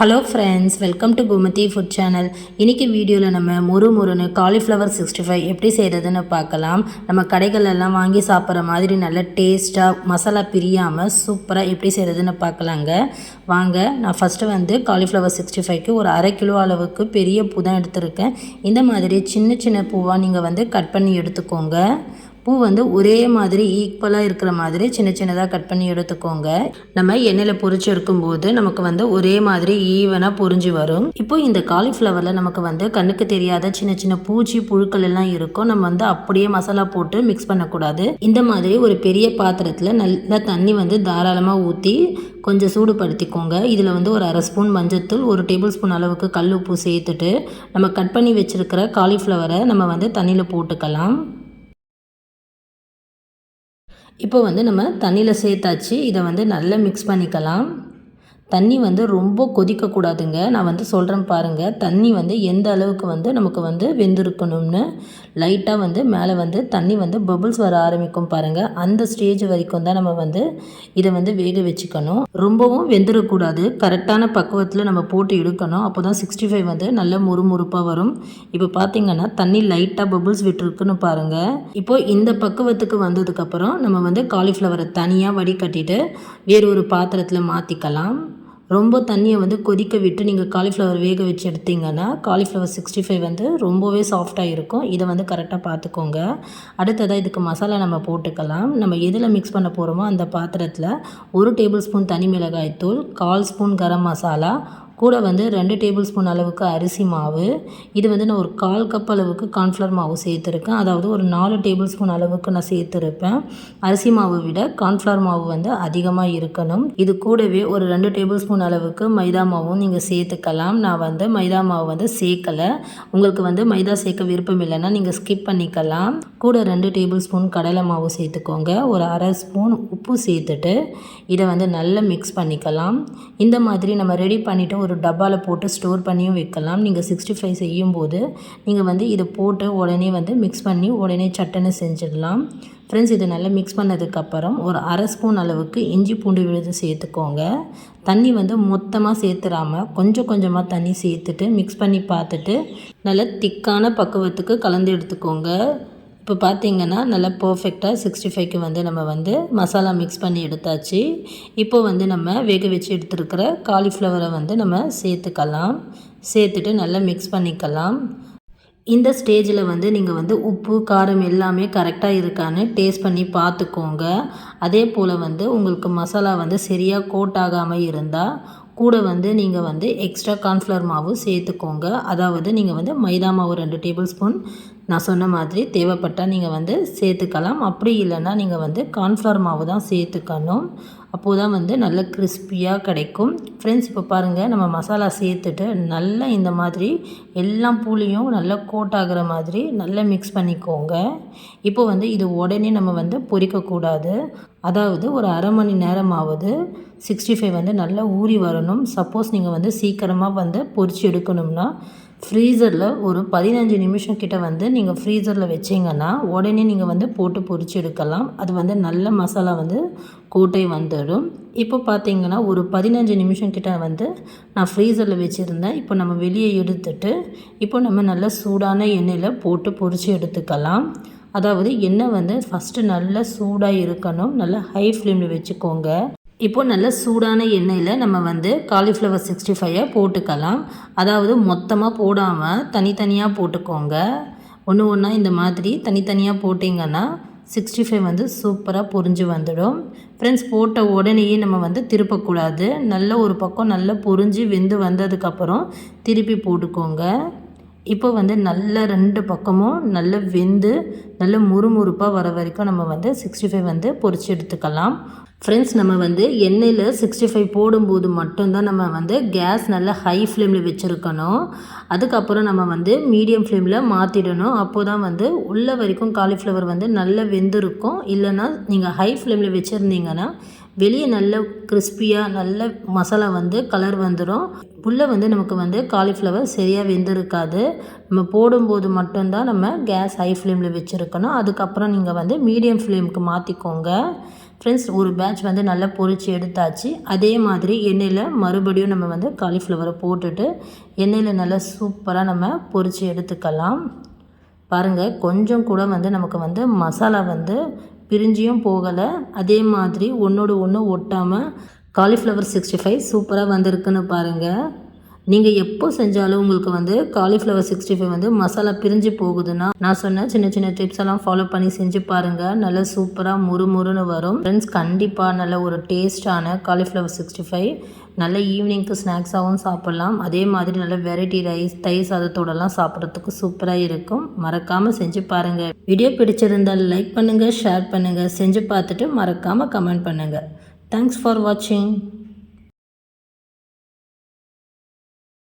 Hello friends, welcome to Gomathi food channel. இன்றைக்கி வீடியோவில் நம்ம முறுமுறுன்னு காலிஃப்ளவர் 65 எப்படி செய்கிறதுன்னு பார்க்கலாம். நம்ம கடைகளெல்லாம் வாங்கி சாப்பிட்ற மாதிரி நல்ல டேஸ்ட்டாக மசாலா பிரியாமல் சூப்பராக எப்படி செய்கிறதுன்னு பார்க்கலாங்க. வாங்க, நான் ஃபஸ்ட்டு காலிஃப்ளவர் 65க்கு ஒரு 1/2 கிலோ அளவுக்கு பெரிய பூ தான் எடுத்திருக்கேன். இந்த மாதிரி சின்ன சின்ன பூவாக நீங்கள் கட் பண்ணி எடுத்துக்கோங்க. பூ ஒரே மாதிரி ஈக்குவலாக இருக்கிற மாதிரி சின்ன சின்னதாக கட் பண்ணி எடுத்துக்கோங்க. நம்ம எண்ணெயில் பொரிச்சு எடுக்கும்போது நமக்கு ஒரே மாதிரி ஈவனாக பொரிஞ்சு வரும். இப்போ இந்த காலிஃப்ளவரில் நமக்கு கண்ணுக்கு தெரியாத சின்ன சின்ன பூச்சி புழுக்கள் எல்லாம் இருக்கும். நம்ம அப்படியே மசாலா போட்டு மிக்ஸ் பண்ணக்கூடாது. இந்த மாதிரி ஒரு பெரிய பாத்திரத்தில் நல்லா தண்ணி தாராளமாக ஊற்றி கொஞ்சம் சூடுபடுத்திக்கோங்க. இதில் ஒரு 1/2 ஸ்பூன் மஞ்சத்தூள், 1 டேபிள் ஸ்பூன் அளவுக்கு கல் உப்பு சேர்த்துட்டு நம்ம கட் பண்ணி வச்சுருக்கிற காலிஃப்ளவரை நம்ம தண்ணியில் போட்டுக்கலாம். இப்போ நம்ம தண்ணியில் சேர்த்தாச்சு. இதை நல்லா மிக்ஸ் பண்ணிக்கலாம். தண்ணி ரொம்ப கொதிக்கக்கூடாதுங்க. நான் சொல்கிறேன் பாருங்கள். தண்ணி எந்த அளவுக்கு நமக்கு வெந்திருக்கணும்னு லைட்டாக மேலே தண்ணி பபிள்ஸ் வர ஆரம்பிக்கும் பாருங்கள். அந்த ஸ்டேஜ் வரைக்கும் தான் நம்ம இதை வேக வச்சுக்கணும். ரொம்பவும் வெந்துடக்கூடாது. கரெக்டான பக்குவத்தில் நம்ம போட்டு எடுக்கணும். அப்போ தான் 65 நல்ல முறுமுறுப்பாக வரும். இப்போ பார்த்திங்கன்னா தண்ணி லைட்டாக பபிள்ஸ் விட்டுருக்குன்னு பாருங்கள். இப்போது இந்த பக்குவத்துக்கு வந்ததுக்கப்புறம் நம்ம காலிஃப்ளவரை தனியாக வடிகட்டிட்டு வேறு ஒரு பாத்திரத்தில் மாற்றிக்கலாம். ரொம்ப தண்ணியை கொதிக்க விட்டு நீங்கள் காலிஃப்ளவர் வேக வச்சு எடுத்திங்கன்னா காலிஃப்ளவர் 65 ரொம்பவே சாஃப்டாக இருக்கும். இதை கரெக்டாக பார்த்துக்கோங்க. அடுத்ததாக இதுக்கு மசாலா நம்ம போட்டுக்கலாம். நம்ம எதில் மிக்ஸ் பண்ண போகிறோமோ அந்த பாத்திரத்தில் 1 டேபிள் ஸ்பூன் தனி மிளகாய் தூள், 1/4 ஸ்பூன் கரம் மசாலா, கூட 2 டேபிள் ஸ்பூன் அளவுக்கு அரிசி மாவு, இது நான் ஒரு 1/4 கப் அளவுக்கு கார்ன்ஃப்ளவர் மாவு சேர்த்துருக்கேன். அதாவது ஒரு 4 டேபிள் ஸ்பூன் அளவுக்கு நான் சேர்த்துருப்பேன். அரிசி மாவை விட கார்ன்ஃப்ளவர் மாவு அதிகமாக இருக்கணும். இது கூடவே ஒரு 2 டேபிள் ஸ்பூன் அளவுக்கு மைதா மாவும் நீங்கள் சேர்த்துக்கலாம். நான் மைதா மாவு சேர்க்கலை. உங்களுக்கு மைதா சேர்க்க விருப்பம் இல்லைன்னா நீங்கள் ஸ்கிப் பண்ணிக்கலாம். கூட 2 டேபிள் ஸ்பூன் கடலை மாவு சேர்த்துக்கோங்க. ஒரு 1/2 ஸ்பூன் உப்பு சேர்த்துட்டு இதை நல்லா மிக்ஸ் பண்ணிக்கலாம். இந்த மாதிரி நம்ம ரெடி பண்ணிவிட்டு ஒரு டப்பாவில் போட்டு ஸ்டோர் பண்ணியும் வைக்கலாம். நீங்கள் 65 செய்யும்போது நீங்கள் இதை போட்டு உடனே மிக்ஸ் பண்ணி உடனே சட்டுன்னு செஞ்சிடலாம். ஃப்ரெண்ட்ஸ், இதை நல்லா மிக்ஸ் பண்ணதுக்கப்புறம் ஒரு 1/2 ஸ்பூன் அளவுக்கு இஞ்சி பூண்டு விழுது சேர்த்துக்கோங்க. தண்ணி மொத்தமாக சேர்த்துடாமல் கொஞ்சம் கொஞ்சமாக தண்ணி சேர்த்துட்டு மிக்ஸ் பண்ணி பார்த்துட்டு நல்லா திக்கான பக்குவத்துக்கு கலந்து எடுத்துக்கோங்க. இப்போ பார்த்திங்கன்னா நல்லா பர்ஃபெக்டாக 65க்கு நம்ம மசாலா மிக்ஸ் பண்ணி எடுத்தாச்சு. இப்போ நம்ம வேக வச்சு எடுத்துருக்கிற காலிஃப்ளவரை நம்ம சேர்த்துக்கலாம். சேர்த்துட்டு நல்லா மிக்ஸ் பண்ணிக்கலாம். இந்த ஸ்டேஜில் நீங்கள் உப்பு காரம் எல்லாமே கரெக்டாக இருக்கான்னு டேஸ்ட் பண்ணி பார்த்துக்கோங்க. அதே போல் உங்களுக்கு மசாலா சரியாக கோட் ஆகாமல் இருந்தால் கூட நீங்கள் எக்ஸ்ட்ரா கார்ன்ஃப்ளவர் மாவு சேர்த்துக்கோங்க. அதாவது நீங்கள் மைதா மாவு 2 டேபிள் ஸ்பூன் நான் சொன்ன மாதிரி தேவைப்பட்டால் நீங்கள் சேர்த்துக்கலாம். அப்படி இல்லைன்னா நீங்கள் கார்ன்ஃப்ளவர் மாவு தான் சேர்த்துக்கணும். அப்போது தான் நல்ல கிறிஸ்பியாக கிடைக்கும். ஃப்ரெண்ட்ஸ், இப்போ பாருங்கள், நம்ம மசாலா சேர்த்துட்டு நல்லா இந்த மாதிரி எல்லா பூலையும் நல்லா கோட் ஆகிற மாதிரி நல்லா மிக்ஸ் பண்ணிக்கோங்க. இப்போ இது உடனே நம்ம பொரிக்கக்கூடாது. அதாவது ஒரு 1/2 மணி நேரமாவது 65 நல்லா ஊறி வரணும். சப்போஸ் நீங்கள் சீக்கிரமாக பொரிச்சு எடுக்கணும்னா ஃப்ரீசரில் ஒரு 15 நிமிஷம் கிட்ட நீங்கள் ஃப்ரீசரில் வச்சிங்கன்னா உடனே நீங்கள் போட்டு பொரிச்சு எடுக்கலாம். அது நல்ல மசாலா கோட்டை வந்துடும். இப்போ பார்த்திங்கன்னா ஒரு 15 நிமிஷம் கிட்ட நான் ஃப்ரீசரில் வச்சுருந்தேன். இப்போ நம்ம வெளியே எடுத்துட்டு இப்போ நம்ம நல்ல சூடான எண்ணெயில் போட்டு பொரிச்சு எடுத்துக்கலாம். அதாவது எண்ணெய் ஃபஸ்ட்டு நல்லா சூடாக இருக்கணும். நல்லா ஹை ஃப்ளேமில் வச்சுக்கோங்க. இப்போ நல்ல சூடான எண்ணெயில் நம்ம காலிஃப்ளவர் 65 போட்டுக்கலாம். அதாவது மொத்தமாக போடாமல் தனித்தனியாக போட்டுக்கோங்க. ஒன்று ஒன்றா இந்த மாதிரி தனித்தனியாக போட்டிங்கன்னா 65 சூப்பராக பொரிஞ்சு வந்துடும். ஃப்ரெண்ட்ஸ், போட்ட உடனேயே நம்ம திருப்பக்கூடாது. நல்ல ஒரு பக்கம் நல்லா பொரிஞ்சு வெந்து வந்ததுக்கப்புறம் திருப்பி போட்டுக்கோங்க. இப்போ நல்ல 2 பக்கமும் நல்ல வெந்து நல்ல முறுமுறுப்பாக வர வரைக்கும் நம்ம 65 பொரிச்சு எடுத்துக்கலாம். ஃப்ரெண்ட்ஸ், நம்ம எண்ணெயில் 65 போடும்போது மட்டும்தான் நம்ம கேஸ் நல்லா ஹை ஃப்ளேமில் வச்சுருக்கணும். அதுக்கப்புறம் நம்ம மீடியம் ஃப்ளேமில் மாற்றிடணும். அப்போ தான் உள்ள வரைக்கும் காலிஃப்ளவர் நல்லா வெந்திருக்கும். இல்லைன்னா நீங்கள் ஹை ஃப்ளேமில் வச்சுருந்தீங்கன்னா வெளியே நல்ல கிறிஸ்பியாக நல்ல மசாலா கலர் வந்துடும். உள்ளே நமக்கு காலிஃப்ளவர் சரியாக வெந்திருக்காது. நம்ம போடும்போது மட்டும்தான் நம்ம கேஸ் ஹை ஃப்ளேமில் வச்சுருக்கணும். அதுக்கப்புறம் நீங்கள் மீடியம் ஃப்ளேமுக்கு மாற்றிக்கோங்க. ஃப்ரெண்ட்ஸ் ஒரு பேட்ச் வந்து நல்லா பொரித்து எடுத்தாச்சு. அதே மாதிரி எண்ணெயில் மறுபடியும் நம்ம வந்து காலிஃப்ளவரை போட்டுட்டு எண்ணெயில் நல்லா சூப்பராக நம்ம பொரித்து எடுத்துக்கலாம். பாருங்கள், கொஞ்சம் கூட வந்து நமக்கு வந்து மசாலா வந்து பிரிஞ்சியும் போகலை. அதே மாதிரி ஒன்றோடு ஒன்று ஒட்டாமல் காலிஃப்ளவர் 65 சூப்பராக வந்திருக்குன்னு பாருங்கள். நீங்கள் எப்போ செஞ்சாலும் உங்களுக்கு வந்து காலிஃப்ளவர் 65 வந்து மசாலா பிரிஞ்சு போகுதுன்னா நான் சொன்ன சின்ன சின்ன டிப்ஸ் எல்லாம் ஃபாலோ பண்ணி செஞ்சு பாருங்கள். நல்லா சூப்பராக முறுமுறுன்னு வரும். ஃப்ரெண்ட்ஸ், கண்டிப்பாக நல்ல ஒரு டேஸ்டான காலிஃப்ளவர் 65 நல்ல ஈவினிங்க்கு ஸ்நாக்ஸாகவும் சாப்பிட்லாம். அதே மாதிரி நல்ல வெரைட்டி ரைஸ் தயிர் சாதத்தோடலாம் சாப்பிட்றதுக்கு சூப்பராக இருக்கும். மறக்காமல் செஞ்சு பாருங்கள். வீடியோ பிடிச்சிருந்தால் லைக் பண்ணுங்கள், ஷேர் பண்ணுங்கள். செஞ்சு பார்த்துட்டு மறக்காமல் கமெண்ட் பண்ணுங்கள். தேங்க்ஸ் ஃபார் வாட்சிங்.